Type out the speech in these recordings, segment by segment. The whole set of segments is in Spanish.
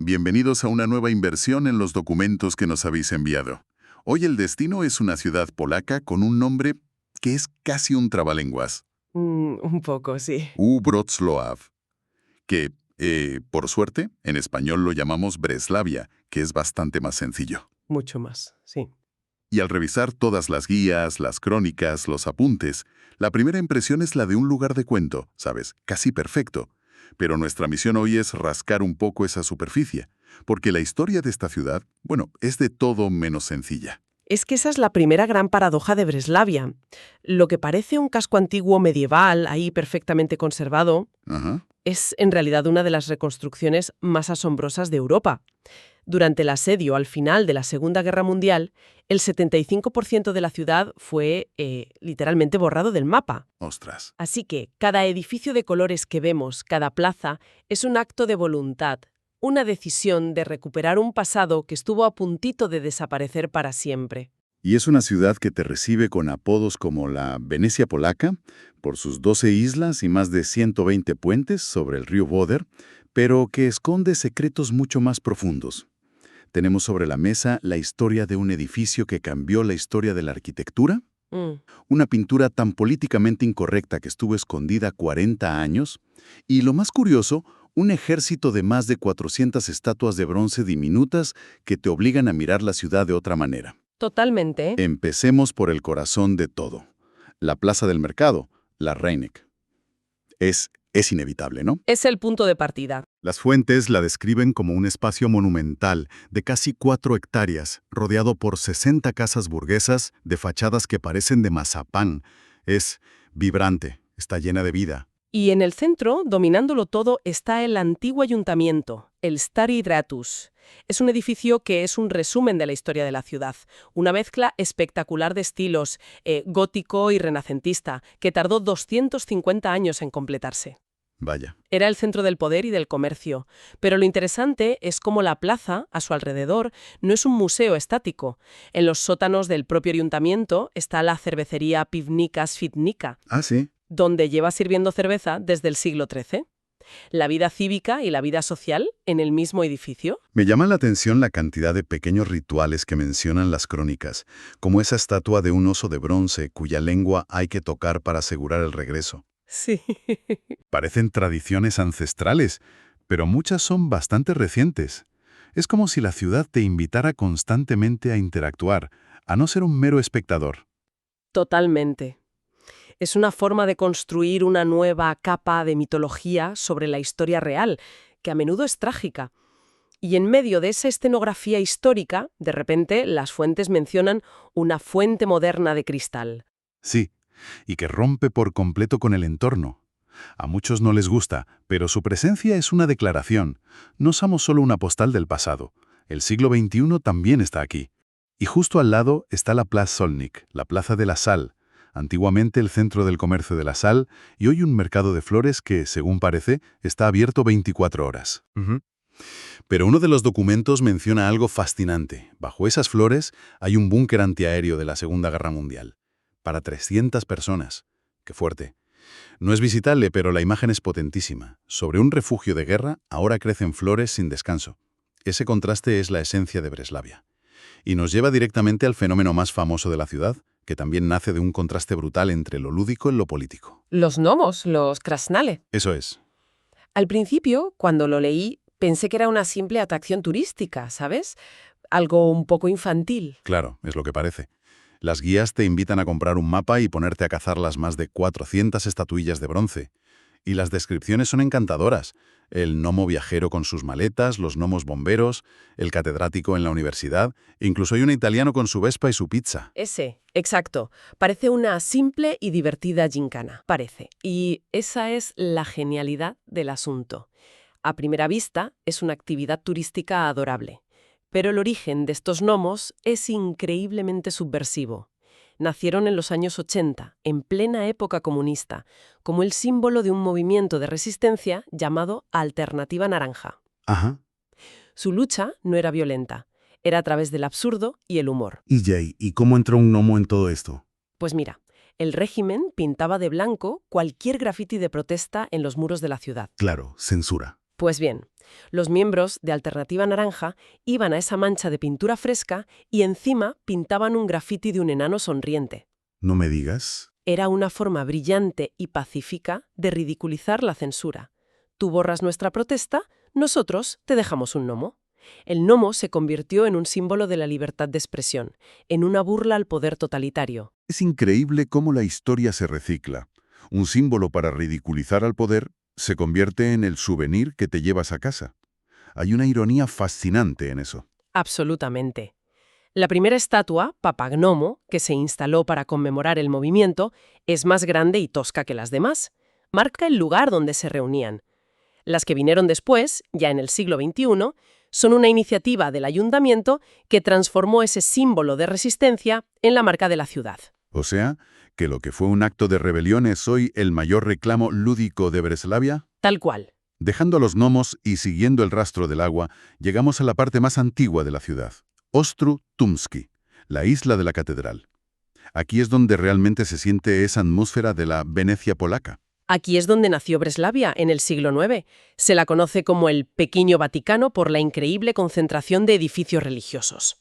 bienvenidos a una nueva inversión en los documentos que nos habéis enviado. Hoy el destino es una ciudad polaca con un nombre que es casi un trabalenguas. Un poco, sí. Wrocław, que, por suerte, en español lo llamamos Breslavia, que es bastante más sencillo. Mucho más, sí. Y al revisar todas las guías, las crónicas, los apuntes, la primera impresión es la de un lugar de cuento, ¿sabes? Casi perfecto. Pero nuestra misión hoy es rascar un poco esa superficie, porque la historia de esta ciudad, bueno, es de todo menos sencilla. Es que esa es la primera gran paradoja de Breslavia. Lo que parece un casco antiguo medieval, ahí perfectamente conservado, Ajá. es en realidad una de las reconstrucciones más asombrosas de Europa. Durante el asedio al final de la Segunda Guerra Mundial, el 75% de la ciudad fue literalmente borrado del mapa. Ostras. Así que cada edificio de colores que vemos, cada plaza, es un acto de voluntad, una decisión de recuperar un pasado que estuvo a puntito de desaparecer para siempre. Y es una ciudad que te recibe con apodos como la Venecia polaca, por sus 12 islas y más de 120 puentes sobre el río Boder, pero que esconde secretos mucho más profundos. Tenemos sobre la mesa la historia de un edificio que cambió la historia de la arquitectura, una pintura tan políticamente incorrecta que estuvo escondida 40 años, y lo más curioso, un ejército de más de 400 estatuas de bronce diminutas que te obligan a mirar la ciudad de otra manera. Totalmente. Empecemos por el corazón de todo, la Plaza del Mercado, la Reinek. Es inevitable, ¿no? Es el punto de partida. Las fuentes la describen como un espacio monumental de casi 4 hectáreas, rodeado por 60 casas burguesas de fachadas que parecen de mazapán. Es vibrante, está llena de vida. Y en el centro, dominándolo todo, está el antiguo ayuntamiento, el Stari Ratus. Es un edificio que es un resumen de la historia de la ciudad, una mezcla espectacular de estilos, gótico y renacentista, que tardó 250 años en completarse. Vaya. Era el centro del poder y del comercio, pero lo interesante es cómo la plaza, a su alrededor, no es un museo estático. En los sótanos del propio ayuntamiento está la cervecería Pivnica Svitnica, Ah, sí. donde lleva sirviendo cerveza desde el siglo XIII. La vida cívica y la vida social en el mismo edificio. Me llama la atención la cantidad de pequeños rituales que mencionan las crónicas, como esa estatua de un oso de bronce cuya lengua hay que tocar para asegurar el regreso. Sí. Parecen tradiciones ancestrales, pero muchas son bastante recientes. Es como si la ciudad te invitara constantemente a interactuar, a no ser un mero espectador. Totalmente. Es una forma de construir una nueva capa de mitología sobre la historia real, que a menudo es trágica. Y en medio de esa escenografía histórica, de repente, las fuentes mencionan una fuente moderna de cristal. Sí, y que rompe por completo con el entorno. A muchos no les gusta, pero su presencia es una declaración. No somos solo una postal del pasado. El siglo XXI también está aquí. Y justo al lado está la Plaza Solnik, la Plaza de la Sal, antiguamente el centro del comercio de la sal y hoy un mercado de flores que, según parece, está abierto 24 horas. Pero uno de los documentos menciona algo fascinante. Bajo esas flores hay un búnker antiaéreo de la Segunda Guerra Mundial. Para 300 personas. ¡Qué fuerte! No es visitable, pero la imagen es potentísima. Sobre un refugio de guerra, ahora crecen flores sin descanso. Ese contraste es la esencia de Breslavia. Y nos lleva directamente al fenómeno más famoso de la ciudad, que también nace de un contraste brutal entre lo lúdico y lo político. Los gnomos, los krasnale. Eso es. Al principio, cuando lo leí, pensé que era una simple atracción turística, ¿sabes? Algo un poco infantil. Claro, es lo que parece. Las guías te invitan a comprar un mapa y ponerte a cazar las más de 400 estatuillas de bronce. Y las descripciones son encantadoras. El gnomo viajero con sus maletas, los gnomos bomberos, el catedrático en la universidad, e incluso hay un italiano con su Vespa y su pizza. Ese, exacto. Parece una simple y divertida gincana, parece. Y esa es la genialidad del asunto. A primera vista, es una actividad turística adorable. Pero el origen de estos gnomos es increíblemente subversivo. Nacieron en los años 80, en plena época comunista, como el símbolo de un movimiento de resistencia llamado Alternativa Naranja. Ajá. Su lucha no era violenta, era a través del absurdo y el humor. Y Jay, ¿y cómo entró un gnomo en todo esto? Pues mira, el régimen pintaba de blanco cualquier grafiti de protesta en los muros de la ciudad. Claro, censura. Pues bien, los miembros de Alternativa Naranja iban a esa mancha de pintura fresca y encima pintaban un grafiti de un enano sonriente. No me digas. Era una forma brillante y pacífica de ridiculizar la censura. Tú borras nuestra protesta, nosotros te dejamos un gnomo. El gnomo se convirtió en un símbolo de la libertad de expresión, en una burla al poder totalitario. Es increíble cómo la historia se recicla. Un símbolo para ridiculizar al poder se convierte en el souvenir que te llevas a casa. Hay una ironía fascinante en eso. Absolutamente. La primera estatua, Papa Gnomo, que se instaló para conmemorar el movimiento, es más grande y tosca que las demás. Marca el lugar donde se reunían. Las que vinieron después, ya en el siglo XXI, son una iniciativa del ayuntamiento que transformó ese símbolo de resistencia en la marca de la ciudad. O sea, que lo que fue un acto de rebelión es hoy el mayor reclamo lúdico de Breslavia. Tal cual. Dejando a los gnomos y siguiendo el rastro del agua, llegamos a la parte más antigua de la ciudad, Ostróg Tumski, la isla de la catedral. Aquí es donde realmente se siente esa atmósfera de la Venecia polaca. Aquí es donde nació Breslavia, en el siglo IX. Se la conoce como el Pequeño Vaticano por la increíble concentración de edificios religiosos.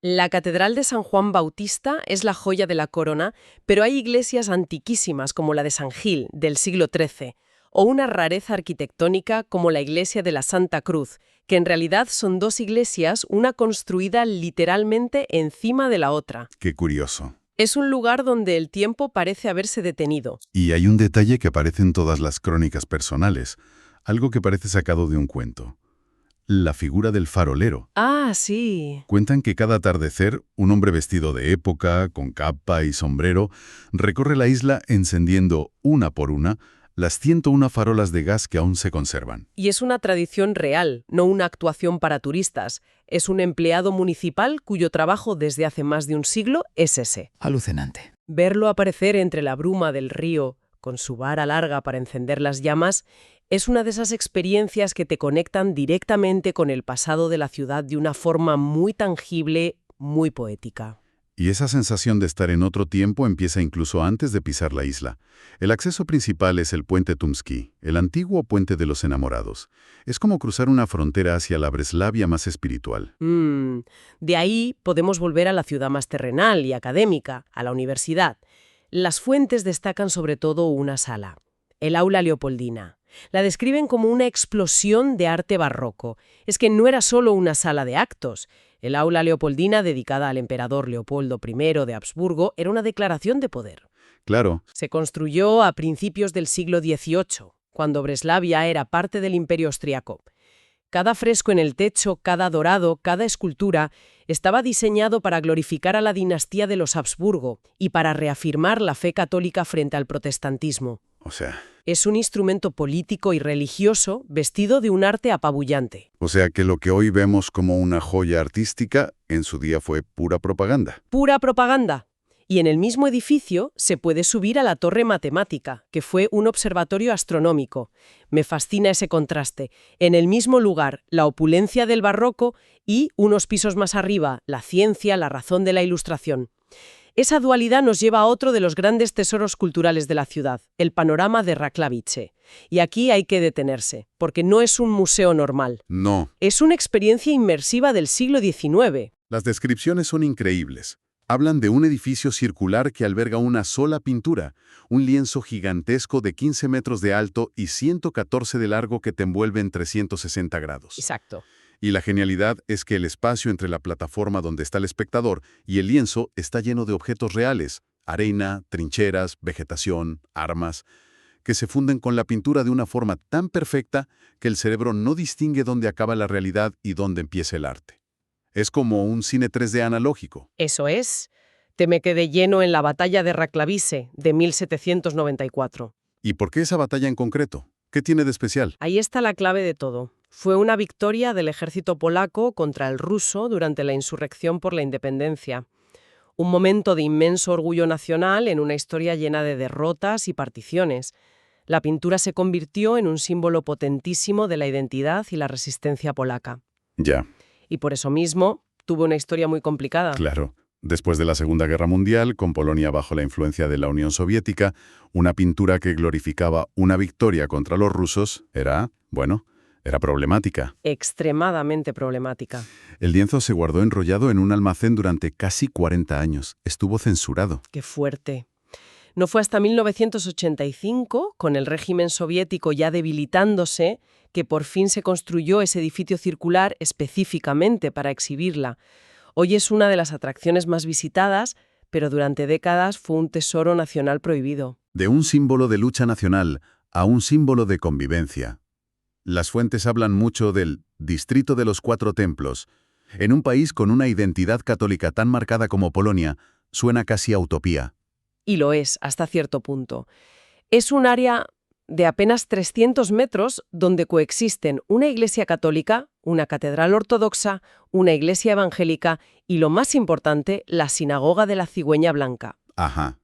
La Catedral de San Juan Bautista es la joya de la corona, pero hay iglesias antiquísimas como la de San Gil, del siglo XIII, o una rareza arquitectónica como la iglesia de la Santa Cruz, que en realidad son dos iglesias, una construida literalmente encima de la otra. Qué curioso. Es un lugar donde el tiempo parece haberse detenido. Y hay un detalle que aparece en todas las crónicas personales, algo que parece sacado de un cuento. La figura del farolero. Ah, sí. Cuentan que cada atardecer, un hombre vestido de época, con capa y sombrero, recorre la isla encendiendo, una por una, las 101 farolas de gas que aún se conservan. Y es una tradición real, no una actuación para turistas. Es un empleado municipal cuyo trabajo desde hace más de un siglo es ese. Alucinante. Verlo aparecer entre la bruma del río, con su vara larga para encender las llamas, es una de esas experiencias que te conectan directamente con el pasado de la ciudad de una forma muy tangible, muy poética. Y esa sensación de estar en otro tiempo empieza incluso antes de pisar la isla. El acceso principal es el puente Tumski, el antiguo puente de los enamorados. Es como cruzar una frontera hacia la Breslavia más espiritual. De ahí podemos volver a la ciudad más terrenal y académica, a la universidad. Las fuentes destacan sobre todo una sala, el Aula Leopoldina. La describen como una explosión de arte barroco. Es que no era solo una sala de actos. El Aula Leopoldina, dedicada al emperador Leopoldo I de Habsburgo, era una declaración de poder. Claro. Se construyó a principios del siglo XVIII, cuando Breslavia era parte del Imperio Austriaco. Cada fresco en el techo, cada dorado, cada escultura estaba diseñado para glorificar a la dinastía de los Habsburgo y para reafirmar la fe católica frente al protestantismo. O sea Es un instrumento político y religioso vestido de un arte apabullante. que lo que hoy vemos como una joya artística, en su día fue pura propaganda. Pura propaganda. Y en el mismo edificio se puede subir a la Torre Matemática, que fue un observatorio astronómico. Me fascina ese contraste. En el mismo lugar, la opulencia del barroco y, unos pisos más arriba, la ciencia, la razón de la Ilustración. Esa dualidad nos lleva a otro de los grandes tesoros culturales de la ciudad, el panorama de Raklavice. Y aquí hay que detenerse, porque no es un museo normal. No. Es una experiencia inmersiva del siglo XIX. Las descripciones son increíbles. Hablan de un edificio circular que alberga una sola pintura, un lienzo gigantesco de 15 metros de alto y 114 de largo que te envuelve en 360 grados. Exacto. Y la genialidad es que el espacio entre la plataforma donde está el espectador y el lienzo está lleno de objetos reales, arena, trincheras, vegetación, armas, que se funden con la pintura de una forma tan perfecta que el cerebro no distingue dónde acaba la realidad y dónde empieza el arte. Es como un cine 3D analógico. Eso es. Te me quedé lleno en la batalla de Raklavice de 1794. ¿Y por qué esa batalla en concreto? ¿Qué tiene de especial? Ahí está la clave de todo. Fue una victoria del ejército polaco contra el ruso durante la insurrección por la independencia. Un momento de inmenso orgullo nacional en una historia llena de derrotas y particiones. La pintura se convirtió en un símbolo potentísimo de la identidad y la resistencia polaca. Ya. Y por eso mismo tuvo una historia muy complicada. Claro. Después de la Segunda Guerra Mundial, con Polonia bajo la influencia de la Unión Soviética, una pintura que glorificaba una victoria contra los rusos era Era problemática. Extremadamente problemática. El lienzo se guardó enrollado en un almacén durante casi 40 años. Estuvo censurado. Qué fuerte. No fue hasta 1985, con el régimen soviético ya debilitándose, que por fin se construyó ese edificio circular específicamente para exhibirla. Hoy es una de las atracciones más visitadas, pero durante décadas fue un tesoro nacional prohibido. De un símbolo de lucha nacional a un símbolo de convivencia. Las fuentes hablan mucho del Distrito de los Cuatro Templos. En un país con una identidad católica tan marcada como Polonia, suena casi a utopía. Y lo es, hasta cierto punto. Es un área de apenas 300 metros donde coexisten una iglesia católica, una catedral ortodoxa, una iglesia evangélica y, lo más importante, la sinagoga de la Cigüeña Blanca. Ajá.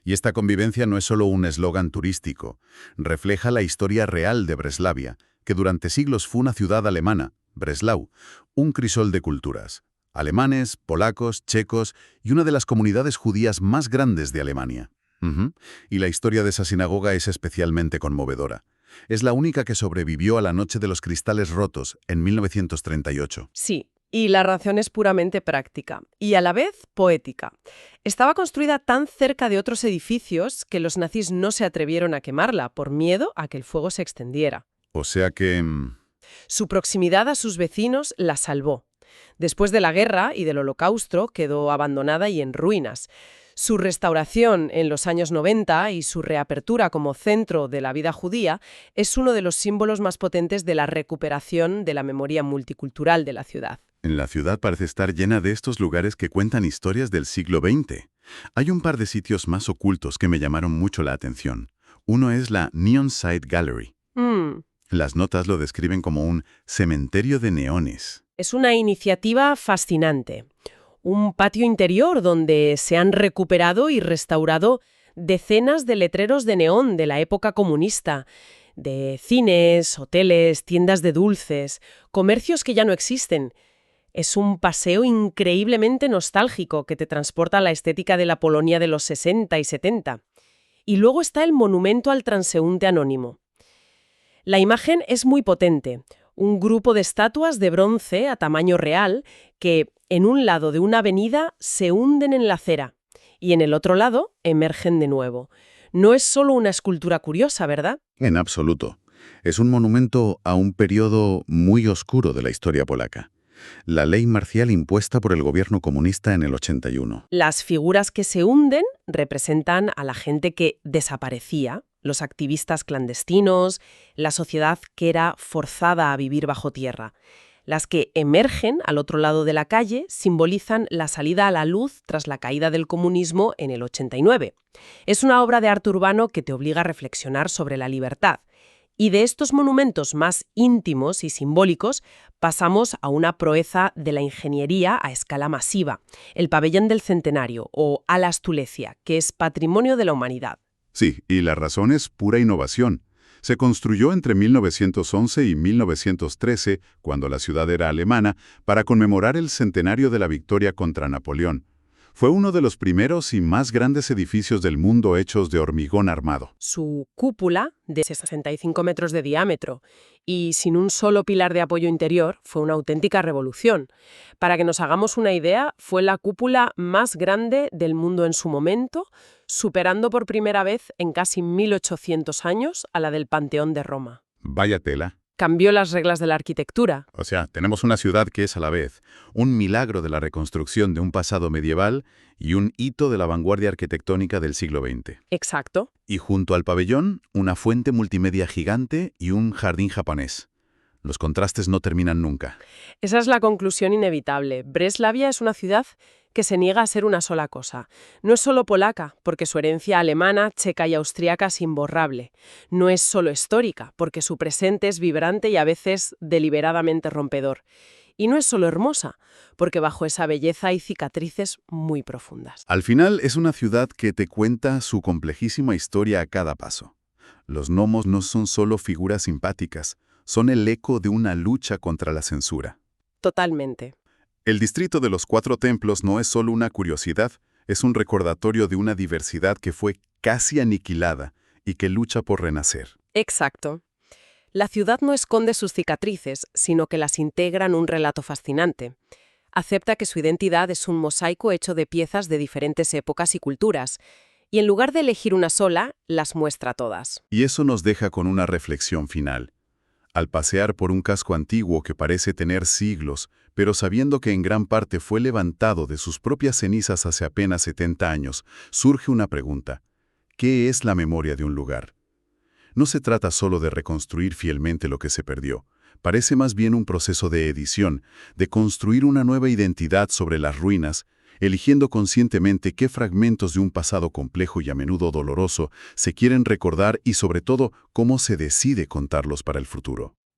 Y esta convivencia no es solo un eslogan turístico. Refleja la historia real de Breslavia, que durante siglos fue una ciudad alemana, Breslau, un crisol de culturas. Alemanes, polacos, checos y una de las comunidades judías más grandes de Alemania. Y la historia de esa sinagoga es especialmente conmovedora. Es la única que sobrevivió a la Noche de los Cristales Rotos en 1938. Sí, y la razón es puramente práctica y a la vez poética. Estaba construida tan cerca de otros edificios que los nazis no se atrevieron a quemarla por miedo a que el fuego se extendiera. O sea que... Su proximidad a sus vecinos la salvó. Después de la guerra y del Holocausto quedó abandonada y en ruinas. Su restauración en los años 90 y su reapertura como centro de la vida judía es uno de los símbolos más potentes de la recuperación de la memoria multicultural de la ciudad. En la ciudad parece estar llena de estos lugares que cuentan historias del siglo XX. Hay un par de sitios más ocultos que me llamaron mucho la atención. Uno es la Neon Side Gallery. Las notas lo describen como un cementerio de neones. Es una iniciativa fascinante. Un patio interior donde se han recuperado y restaurado decenas de letreros de neón de la época comunista, de cines, hoteles, tiendas de dulces, comercios que ya no existen. Es un paseo increíblemente nostálgico que te transporta a la estética de la Polonia de los 60 y 70. Y luego está el monumento al transeúnte anónimo. La imagen es muy potente. Un grupo de estatuas de bronce a tamaño real que, en un lado de una avenida, se hunden en la acera y en el otro lado emergen de nuevo. No es solo una escultura curiosa, ¿verdad? En absoluto. Es un monumento a un periodo muy oscuro de la historia polaca. La ley marcial impuesta por el gobierno comunista en el 81. Las figuras que se hunden representan a la gente que desaparecía, los activistas clandestinos, la sociedad que era forzada a vivir bajo tierra. Las que emergen al otro lado de la calle simbolizan la salida a la luz tras la caída del comunismo en el 89. Es una obra de arte urbano que te obliga a reflexionar sobre la libertad. Y de estos monumentos más íntimos y simbólicos pasamos a una proeza de la ingeniería a escala masiva, el Pabellón del Centenario o Ala Astulecia, que es patrimonio de la humanidad. Sí, y la razón es pura innovación. Se construyó entre 1911 y 1913, cuando la ciudad era alemana, para conmemorar el centenario de la victoria contra Napoleón. Fue uno de los primeros y más grandes edificios del mundo hechos de hormigón armado. Su cúpula, de 65 metros de diámetro y sin un solo pilar de apoyo interior, fue una auténtica revolución. Para que nos hagamos una idea, fue la cúpula más grande del mundo en su momento, superando por primera vez en casi 1800 años a la del Panteón de Roma. Vaya tela. Cambió las reglas de la arquitectura. O sea, tenemos una ciudad que es a la vez un milagro de la reconstrucción de un pasado medieval y un hito de la vanguardia arquitectónica del siglo XX. Exacto. Y junto al pabellón, una fuente multimedia gigante y un jardín japonés. Los contrastes no terminan nunca. Esa es la conclusión inevitable. Breslavia es una ciudad que se niega a ser una sola cosa. No es solo polaca, porque su herencia alemana, checa y austriaca es imborrable. No es solo histórica, porque su presente es vibrante y a veces deliberadamente rompedor. Y no es solo hermosa, porque bajo esa belleza hay cicatrices muy profundas. Al final es una ciudad que te cuenta su complejísima historia a cada paso. Los gnomos no son solo figuras simpáticas, son el eco de una lucha contra la censura. Totalmente. El Distrito de los Cuatro Templos no es solo una curiosidad, es un recordatorio de una diversidad que fue casi aniquilada y que lucha por renacer. Exacto. La ciudad no esconde sus cicatrices, sino que las integra en un relato fascinante. Acepta que su identidad es un mosaico hecho de piezas de diferentes épocas y culturas, y en lugar de elegir una sola, las muestra todas. Y eso nos deja con una reflexión final. Al pasear por un casco antiguo que parece tener siglos, pero sabiendo que en gran parte fue levantado de sus propias cenizas hace apenas 70 años, surge una pregunta. ¿Qué es la memoria de un lugar? No se trata solo de reconstruir fielmente lo que se perdió. Parece más bien un proceso de edición, de construir una nueva identidad sobre las ruinas, eligiendo conscientemente qué fragmentos de un pasado complejo y a menudo doloroso se quieren recordar y sobre todo cómo se decide contarlos para el futuro.